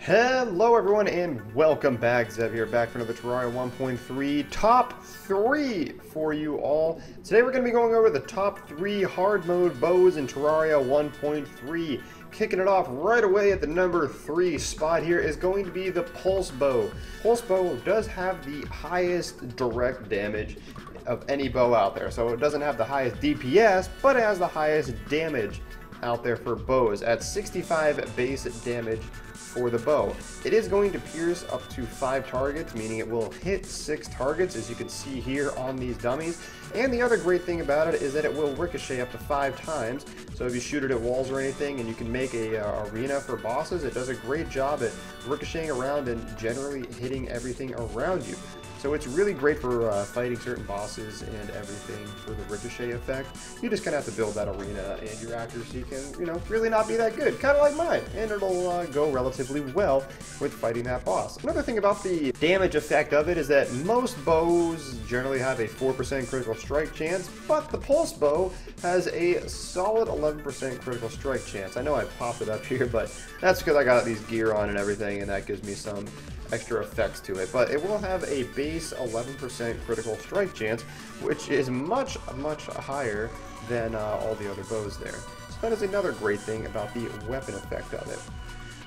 Hello everyone and welcome back. Zev here, back for another Terraria 1.3 top 3 for you all. Today we're going to be going over the top 3 hard mode bows in Terraria 1.3. Kicking it off right away at the number 3 spot here is going to be the Pulse Bow. Pulse Bow does have the highest direct damage of any bow out there. So it doesn't have the highest DPS, but it has the highest damage out there for bows at 65 base damage for the bow. It is going to pierce up to 5 targets, meaning it will hit 6 targets, as you can see here on these dummies. And the other great thing about it is that it will ricochet up to 5 times. So if you shoot it at walls or anything and you can make a arena for bosses, it does a great job at ricocheting around and generally hitting everything around you. So it's really great for fighting certain bosses and everything for the ricochet effect. You just kind of have to build that arena and your accuracy can, really not be that good. Kind of like mine. And it'll go relatively well with fighting that boss. Another thing about the damage effect of it is that most bows generally have a 4% critical strike chance, but the Pulse Bow has a solid 11% critical strike chance. I know I popped it up here, but that's because I got these gear on and everything, and that gives me some extra effects to it, but it will have a base 11% critical strike chance, which is much higher than all the other bows there. So that is another great thing about the weapon effect of it.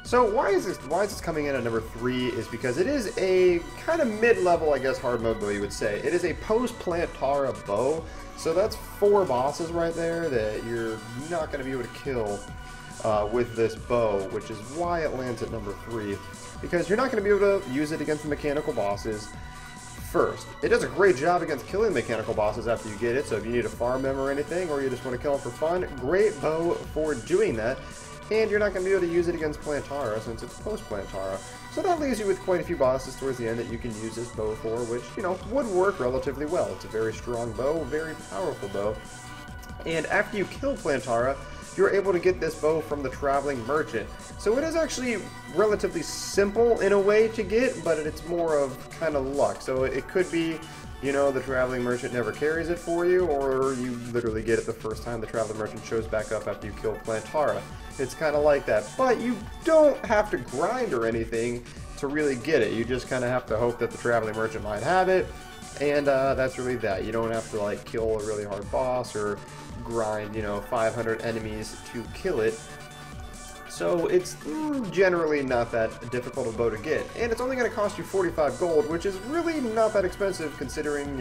So why is this coming in at number 3 is because it is a kind of mid-level, I guess, hard mode bow, you would say. It is a post-Plantara bow, so that's 4 bosses right there that you're not going to be able to kill with this bow, which is why it lands at number 3. Because you're not going to be able to use it against the mechanical bosses first. It does a great job against killing mechanical bosses after you get it, so if you need to farm them or anything, or you just want to kill them for fun, great bow for doing that. And you're not going to be able to use it against Plantara since it's post-Plantara. So that leaves you with quite a few bosses towards the end that you can use this bow for, which, would work relatively well. It's a very strong bow, very powerful bow. And after you kill Plantara, you're able to get this bow from the Traveling Merchant. So it is actually relatively simple in a way to get, but it's more of kind of luck. So it could be, the Traveling Merchant never carries it for you, or you literally get it the first time the Traveling Merchant shows back up after you kill Plantara. It's kind of like that. But you don't have to grind or anything to really get it. You just kind of have to hope that the Traveling Merchant might have it, and that's really that. You don't have to kill a really hard boss or grind 500 enemies to kill it. So it's generally not that difficult a bow to get, and it's only going to cost you 45 gold, which is really not that expensive considering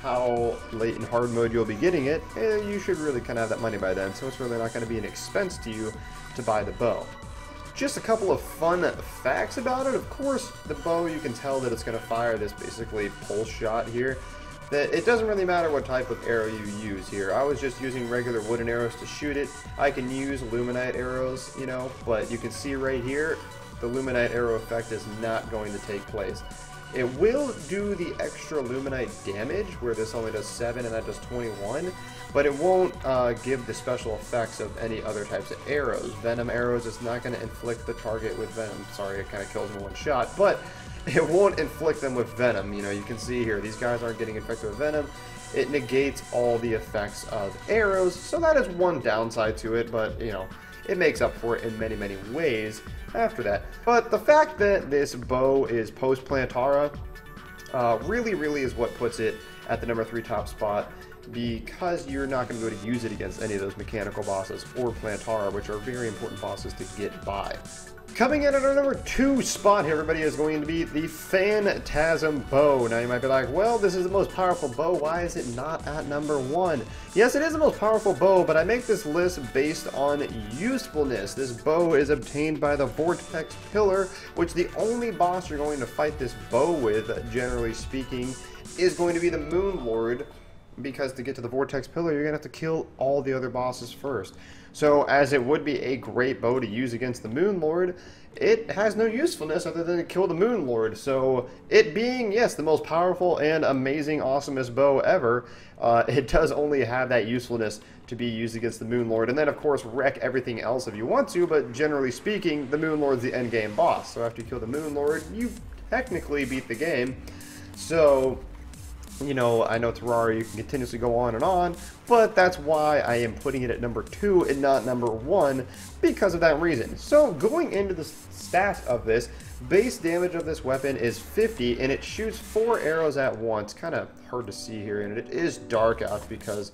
how late in hard mode you'll be getting it. And you should really kind of have that money by then, so it's really not going to be an expense to you to buy the bow. Just a couple of fun facts about it. Of course, the bow, you can tell that it's going to fire this basically pulse shot here. That it doesn't really matter what type of arrow you use here. I was just using regular wooden arrows to shoot it. I can use luminite arrows, but you can see right here, the luminite arrow effect is not going to take place. It will do the extra luminite damage, where this only does 7 and that does 21, but it won't give the special effects of any other types of arrows. Venom arrows is not going to inflict the target with venom. Sorry, it kind of kills in one shot, but it won't inflict them with venom. You can see here, these guys aren't getting infected with venom. It negates all the effects of arrows, so that is one downside to it, but, it makes up for it in many ways after that. But the fact that this bow is post-Plantara really is what puts it at the number 3 top spot, because you're not going to be able to use it against any of those mechanical bosses or Plantara, which are very important bosses to get by. Coming in at our number 2 spot here, everybody, is going to be the Phantasm Bow. Now you might be like, well, this is the most powerful bow, why is it not at number 1? Yes, it is the most powerful bow, but I make this list based on usefulness. This bow is obtained by the Vortex Pillar, which the only boss you're going to fight this bow with, generally speaking, is going to be the Moon Lord, because to get to the Vortex Pillar, you're going to have to kill all the other bosses first. So, as it would be a great bow to use against the Moon Lord, it has no usefulness other than to kill the Moon Lord. So, it being, yes, the most powerful and amazing, awesomest bow ever, it does only have that usefulness to be used against the Moon Lord. And then, of course, wreck everything else if you want to, but generally speaking, the Moon Lord's the endgame boss. So, after you kill the Moon Lord, you technically beat the game. So You know, I know Terraria, you can continuously go on, but that's why I am putting it at number 2 and not number 1, because of that reason. So, going into the stats of this, base damage of this weapon is 50, and it shoots 4 arrows at once. Kind of hard to see here, and it is dark out because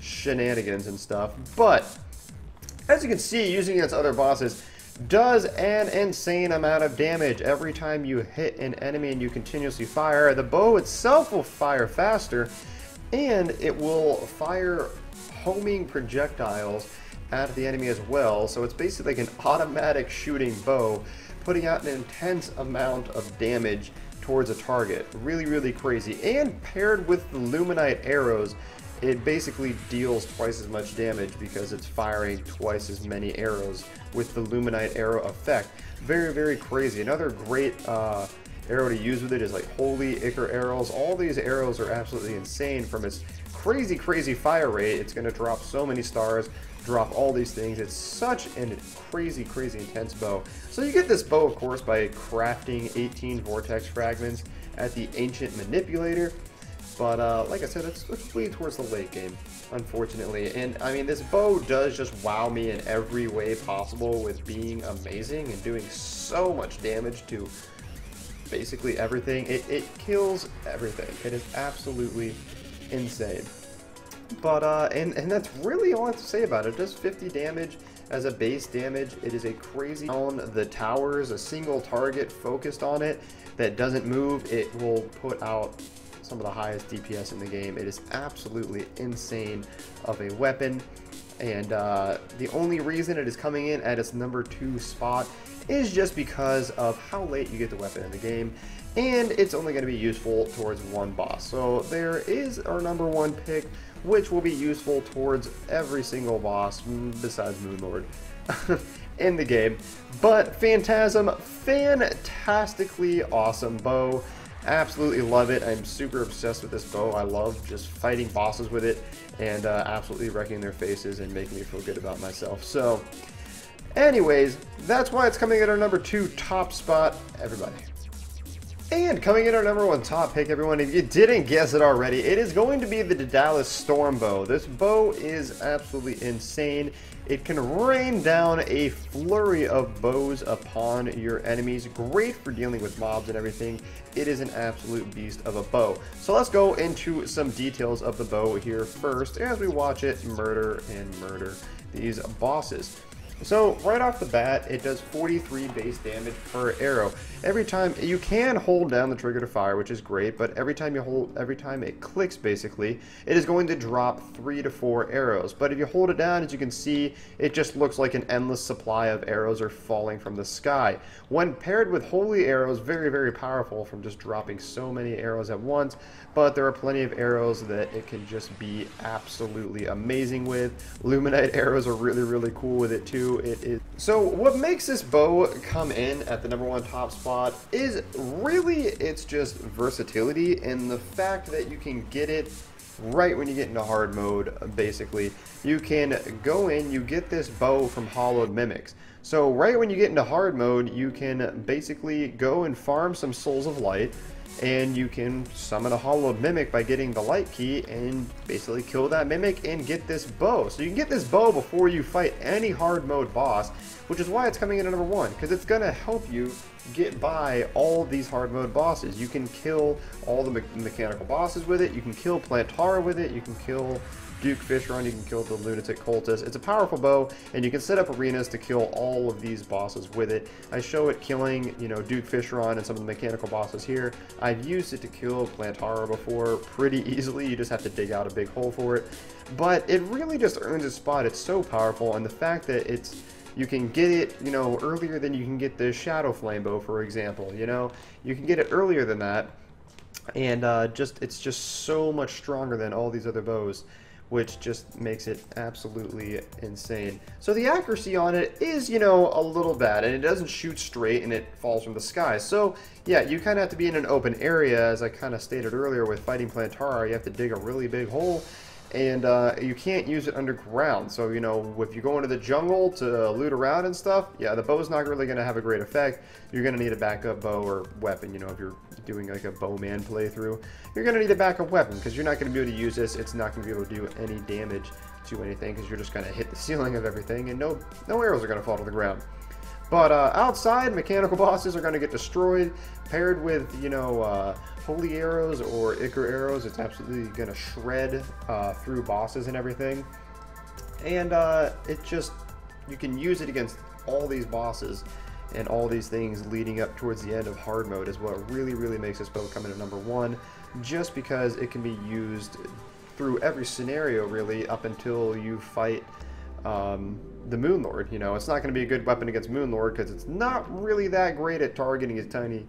shenanigans and stuff. But, as you can see, using against other bosses does an insane amount of damage every time you hit an enemy and you continuously fire. The bow itself will fire faster, and it will fire homing projectiles at the enemy as well. So it's basically like an automatic shooting bow, putting out an intense amount of damage towards a target. Really, really crazy. And paired with the Luminite arrows, it basically deals twice as much damage because it's firing twice as many arrows with the Luminite arrow effect. Very, very crazy. Another great arrow to use with it is like Holy Ichor arrows. All these arrows are absolutely insane from its crazy, crazy fire rate. It's going to drop so many stars, drop all these things. It's such a crazy, crazy intense bow. So you get this bow, of course, by crafting 18 vortex fragments at the Ancient Manipulator. But like I said, let's lead towards the late game, unfortunately. And I mean, this bow does just wow me in every way possible with being amazing and doing so much damage to basically everything. It kills everything. It is absolutely insane. But and that's really all I have to say about it. It does 50 damage as a base damage. It is a crazy on the towers, a single target focused on it that doesn't move. It will put out some of the highest DPS in the game. It is absolutely insane of a weapon, and the only reason it is coming in at its number 2 spot is just because of how late you get the weapon in the game, and it's only going to be useful towards one boss. So there is our number 1 pick, which will be useful towards every single boss besides Moonlord in the game. But Phantasm, fantastically awesome bow. Absolutely love it. I'm super obsessed with this bow. I love just fighting bosses with it and absolutely wrecking their faces and making me feel good about myself. So, anyways, that's why it's coming at our number 2 top spot, everybody. And coming in our number 1 top pick, everyone, if you didn't guess it already, it is going to be the Daedalus Storm Bow. This bow is absolutely insane. It can rain down a flurry of bows upon your enemies. Great for dealing with mobs and everything. It is an absolute beast of a bow. So let's go into some details of the bow here first as we watch it murder and murder these bosses. So right off the bat, it does 43 base damage per arrow. Every time you can hold down the trigger to fire, which is great, but every time it clicks, basically, it is going to drop 3 to 4 arrows. But if you hold it down, as you can see, it just looks like an endless supply of arrows are falling from the sky. When paired with holy arrows, very, very powerful from just dropping so many arrows at once. But there are plenty of arrows that it can just be absolutely amazing with. Luminite arrows are really, really cool with it too. It is. So what makes this bow come in at the number 1 top spot is really it's just versatility and the fact that you can get it right when you get into hard mode. Basically, you can go in, you get this bow from Hollowed Mimics. So right when you get into hard mode, you can basically go and farm some Souls of Light, and you can summon a Hollowed Mimic by getting the light key and basically kill that mimic and get this bow. So you can get this bow before you fight any hard mode boss, which is why it's coming in at number 1, because it's going to help you get by all these hard mode bosses. You can kill all the mechanical bosses with it, you can kill Plantara with it, you can kill Duke Fishron, you can kill the Lunatic Cultist. It's a powerful bow, and you can set up arenas to kill all of these bosses with it. I show it killing, you know, Duke Fishron and some of the mechanical bosses here. I've used it to kill Plantara before pretty easily. You just have to dig out a big hole for it. But it really just earns its spot. It's so powerful, and the fact that you can get it, you know, earlier than you can get the Shadow Flame bow, for example. You know, you can get it earlier than that, and it's just so much stronger than all these other bows, which just makes it absolutely insane. So the accuracy on it is, you know, a little bad, and it doesn't shoot straight and it falls from the sky. So yeah, you kind of have to be in an open area, as I kind of stated earlier with fighting Plantara. You have to dig a really big hole, and you can't use it underground. So, you know, if you go into the jungle to loot around and stuff, yeah, the bow's not really going to have a great effect. You're going to need a backup bow or weapon. You know, if you're doing like a bowman playthrough, you're going to need a backup weapon because you're not going to be able to use this. It's not going to be able to do any damage to anything because you're just going to hit the ceiling of everything, and no arrows are going to fall to the ground. But outside, mechanical bosses are going to get destroyed. Paired with, you know, holy arrows or ichor arrows, it's absolutely going to shred through bosses and everything. And it just, you can use it against all these bosses and all these things leading up towards the end of hard mode is what really makes this bow come in at number 1, just because it can be used through every scenario really up until you fight the Moon Lord. You know, it's not going to be a good weapon against Moon Lord because it's not really that great at targeting his tiny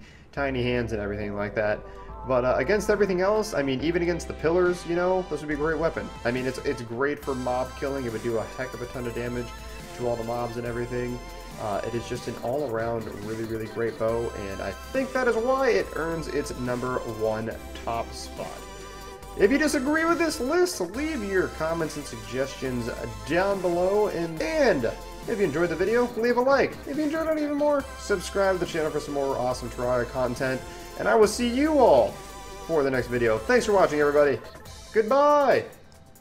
hands and everything like that. But against everything else, I mean, even against the pillars, you know, this would be a great weapon. I mean, it's great for mob killing. It would do a heck of a ton of damage to all the mobs and everything. It is just an all-around really great bow, and I think that is why it earns its number 1 top spot. If you disagree with this list, leave your comments and suggestions down below, and if you enjoyed the video, leave a like. If you enjoyed it even more, subscribe to the channel for some more awesome Terraria content, and I will see you all for the next video. Thanks for watching, everybody. Goodbye!